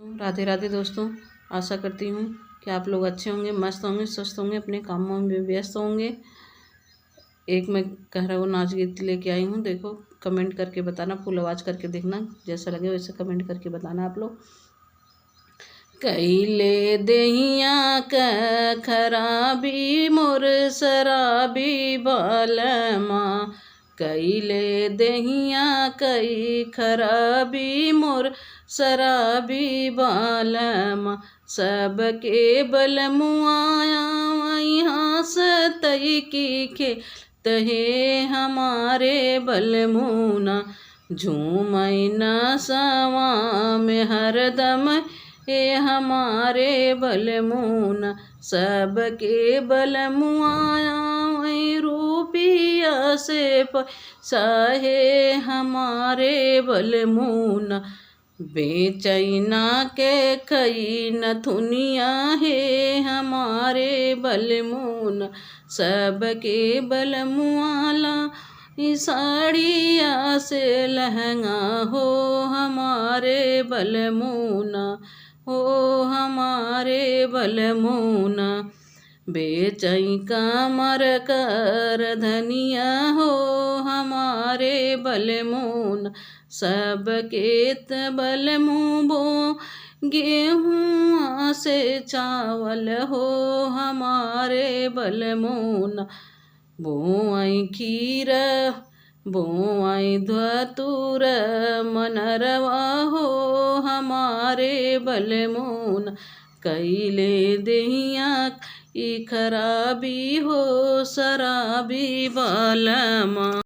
राधे राधे दोस्तों, आशा करती हूँ कि आप लोग अच्छे होंगे, मस्त होंगे, स्वस्थ होंगे, अपने कामों में व्यस्त होंगे। एक मैं कहरवा नाच गीत लेके आई हूँ, देखो कमेंट करके बताना, फुल आवाज़ करके देखना, जैसा लगे वैसे कमेंट करके बताना आप लोग। कैले दहिया क खराबी मोर शराबी बालमा, कैले दहिया कई खराबी मोर शराबी बालमा, सबके बल मुआया यहाँ सतई की खे तहे हमारे बल मुना, झूमई न सवा में हरदम ये हमारे बल मुना, सबके बल मुआया रूपिया से पैसाहे हमारे बल मुना, बेचैना के खई नथुनिया है हमारे बल मुना, सबके बल मुआला साड़िया से लहंगा हो हमारे बल मुना, हो हमारे बल मुना, बेचई कमर कर धनिया हो हमारे बल मुना, सबके बल मुँह गेहूँ से चावल हो हमारे बल मुना, बोआई खीर बोआई धतूर मनरवा हो हमारे बल मुना, कैले दहिया ई खराबी हो शराबी बालमा।